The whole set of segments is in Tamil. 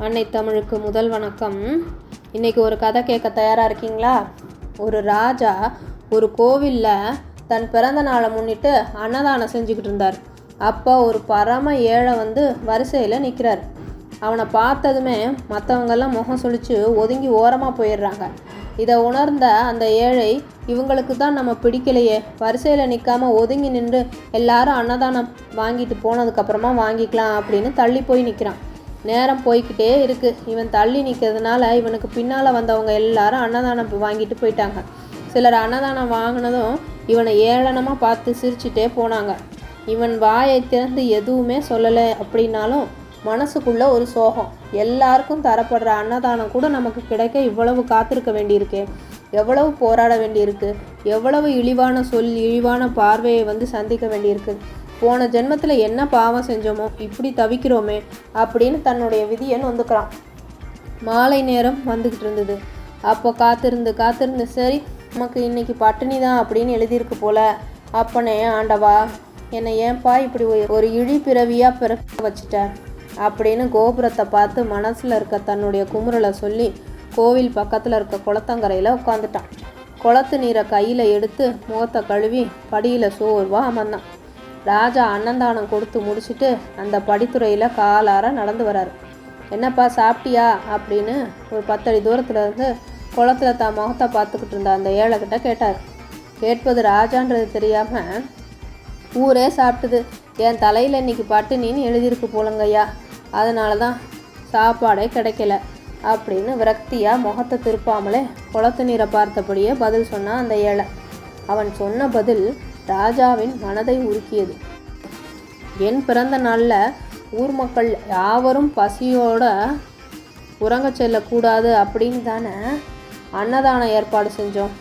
அன்னை தமிழுக்கு முதல் வணக்கம். இன்றைக்கி ஒரு கதை கேட்க தயாராக இருக்கீங்களா? ஒரு ராஜா ஒரு கோவிலில் தன் பிறந்த நாளை முன்னிட்டு அன்னதானம் செஞ்சுக்கிட்டு இருந்தார். அப்போ ஒரு பரம ஏழை வரிசையில் நிற்கிறார். அவனை பார்த்ததுமே மற்றவங்கெல்லாம் முகம் சுழித்து ஒதுங்கி ஓரமாக போயிடுறாங்க. இதை உணர்ந்த அந்த ஏழை, இவங்களுக்கு தான் நம்ம பிடிக்கலையே, வரிசையில் நிற்காமல் ஒதுங்கி நின்று எல்லாரும் அன்னதானம் வாங்கிட்டு போனதுக்கப்புறமா வாங்கிக்கலாம் அப்படின்னு தள்ளி போய் நிற்கிறான். நேரம் போய்கிட்டே இருக்குது. இவன் தள்ளி நிற்கிறதுனால இவனுக்கு பின்னால் வந்தவங்க எல்லாரும் அன்னதானம் வாங்கிட்டு போயிட்டாங்க. சிலர் அன்னதானம் வாங்கினதும் இவனை ஏளனமாக பார்த்து சிரிச்சுட்டே போனாங்க. இவன் வாயை திறந்து எதுவுமே சொல்லலை அப்படின்னாலும் மனசுக்குள்ளே ஒரு சோகம். எல்லாருக்கும் தரப்படுற அன்னதானம் கூட நமக்கு கிடைக்க இவ்வளவு காத்திருக்க வேண்டியிருக்கு, எவ்வளவு போராட வேண்டியிருக்கு, எவ்வளவு இழிவான சொல், இழிவான பார்வையை சந்திக்க வேண்டியிருக்கு. போன ஜென்மத்தில் என்ன பாவம் செஞ்சோமோ, இப்படி தவிக்கிறோமே அப்படின்னு தன்னுடைய விதியை நொந்துக்கிறான். மாலை நேரம் வந்துக்கிட்டு இருந்தது. அப்போ காத்திருந்து சரி, நமக்கு இன்னைக்கு பட்டினி தான் அப்படின்னு எழுதியிருக்கு போல. அப்பனே ஆண்டவா, என்னை ஏன்பா இப்படி ஒரு இழி பிறவியாக பிறக்க வச்சுட்ட அப்படின்னு கோபுரத்தை பார்த்து மனசில் இருக்க தன்னுடைய குமுறலை சொல்லி கோவில் பக்கத்தில் இருக்க குளத்தங்கரையில் உட்காந்துட்டான். குளத்து நீரை கையில் எடுத்து முகத்தை கழுவி படியில் சோர்வாக அமர்ந்தான். ராஜா அன்னதானம் கொடுத்து முடிச்சுட்டு அந்த படித்துறையில் காலார நடந்து வராரு. என்னப்பா சாப்பிட்டியா அப்படின்னு ஒரு 10 அடி தூரத்தில் இருந்து குளத்தில் தான் முகத்தை பார்த்துக்கிட்டு இருந்த அந்த ஏழைக்கிட்ட கேட்டார். கேட்பது ராஜான்றது தெரியாமல், ஊரே சாப்பிட்டுது, என் தலையில் இன்னைக்கு பட்டினின்னு எழுதியிருக்கு போலங்கய்யா, அதனால தான் சாப்பாடே கிடைக்கல அப்படின்னு விரக்தியாக முகத்தை திருப்பாமலே குளத்து நீரை பார்த்தபடியே பதில் சொன்னான் அந்த ஏழை. அவன் சொன்ன பதில் ராஜாவின் மனதை உருக்கியது. என் பிறந்த நாளில் ஊர் மக்கள் யாவரும் பசியோட உறங்க செல்லக்கூடாது அப்படின்னு தானே அன்னதான ஏற்பாடு செஞ்சோம்.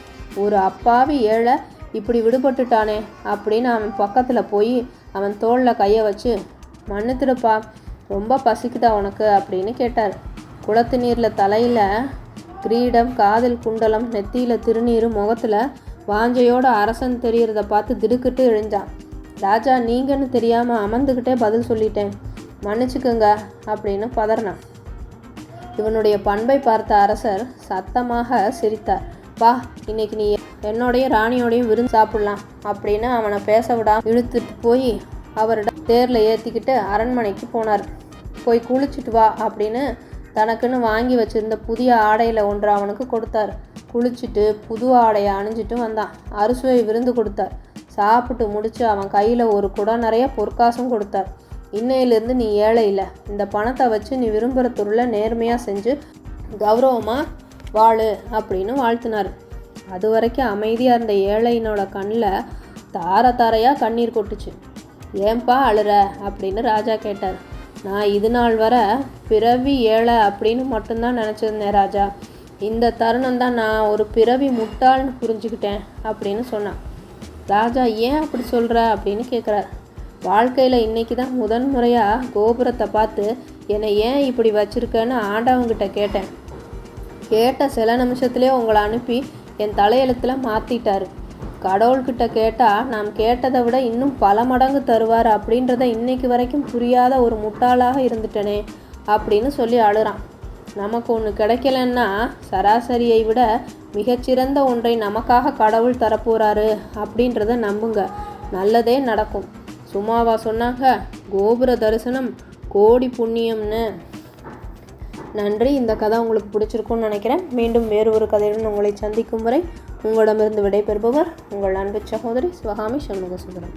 ஒரு அப்பாவி ஏழை இப்படி விடுபட்டுட்டானே அப்படின்னு அவன் பக்கத்தில் போய் அவன் தோளில் கையை வச்சு, மன்னித்துடுப்பா, ரொம்ப பசிக்குதா உனக்கு அப்படின்னு கேட்டார். குளத்து நீரில் தலையில் கிரீடம், காதில் குண்டலம், நெத்தியில் திருநீர், முகத்தில் வாஞ்சையோட அரசன் தெரியறத பார்த்து திடுக்கிட்டு எழுந்தான். ராஜா, நீங்கன்னு தெரியாமல் அமர்ந்துக்கிட்டே பதில் சொல்லிட்டேன், மன்னிச்சுக்குங்க அப்படின்னு பதறினான். இவனுடைய பண்பை பார்த்த அரசர் சத்தமாக சிரித்தார். வா, இன்னைக்கு நீ என்னோடைய ராணியோடையும் விருந்து சாப்பிடலாம் அப்படின்னு அவனை பேச விடாமல் இழுத்துட்டு போய் அவரிடம் தேரில் ஏற்றிக்கிட்டு அரண்மனைக்கு போனார். போய் குளிச்சுட்டு வா அப்படின்னு தனக்குன்னு வாங்கி வச்சுருந்த புதிய ஆடையில் ஒன்று அவனுக்கு கொடுத்தார். குளிச்சுட்டு புது ஆடையை அணிஞ்சிட்டு வந்தான். அறுசுவை விருந்து கொடுத்தார். சாப்பிட்டு முடித்து அவன் கையில் ஒரு குடம் நிறைய பொற்காசும் கொடுத்தார். இன்னையிலிருந்து நீ ஏழை இல்லை, இந்த பணத்தை வச்சு நீ விரும்புகிற தொழிலை நேர்மையாக செஞ்சு கௌரவமாக வாழு அப்படின்னு வாழ்த்தினார். அது வரைக்கும் அமைதியாக இருந்த ஏழையினோட கண்ணில் தாரையாக கண்ணீர் கொட்டுச்சு. ஏன்பா அழுற அப்படின்னு ராஜா கேட்டார். நான் இது நாள் வர பிறவி ஏழை அப்படின்னு மட்டும்தான் நினச்சிருந்தேன் ராஜா. இந்த தருணம் தான் நான் ஒரு பிறவி முட்டாள்னு புரிஞ்சுக்கிட்டேன் அப்படின்னு சொன்னான். ராஜா, ஏன் அப்படி சொல்கிற அப்படின்னு கேட்குறார். வாழ்க்கையில் இன்றைக்கி தான் முதன் முறையாக கோபுரத்தை பார்த்து என்னை ஏன் இப்படி வச்சுருக்கேன்னு ஆண்டவங்கிட்ட கேட்டேன். கேட்ட சில நிமிஷத்துலேயே உங்களை அனுப்பி என் தலையெழுத்தில் மாற்றிட்டார். கடவுள்கிட்ட கேட்டால் நாம் கேட்டதை விட இன்னும் பல மடங்கு தருவார் அப்படின்றத இன்னைக்கு வரைக்கும் புரியாத ஒரு முட்டாளாக இருந்துட்டனே அப்படின்னு சொல்லி அழுறான். நமக்கு ஒன்று கிடைக்கலன்னா சராசரியை விட மிகச்சிறந்த ஒன்றை நமக்காக கடவுள் தரப்போகிறாரு அப்படின்றத நம்புங்க, நல்லதே நடக்கும். சும்மாவா சொன்னாங்க, கோபுர தரிசனம் கோடி புண்ணியம்னு. நன்றி. இந்த கதை உங்களுக்கு பிடிச்சிருக்குன்னு நினைக்கிறேன். மீண்டும் வேறு ஒரு கதையுடன் உங்களை சந்திக்கும் வரை உங்களிடமிருந்து விடைபெறுபவர் உங்கள் அன்பு சகோதரி சிவகாமி சண்முகசுந்தரம்.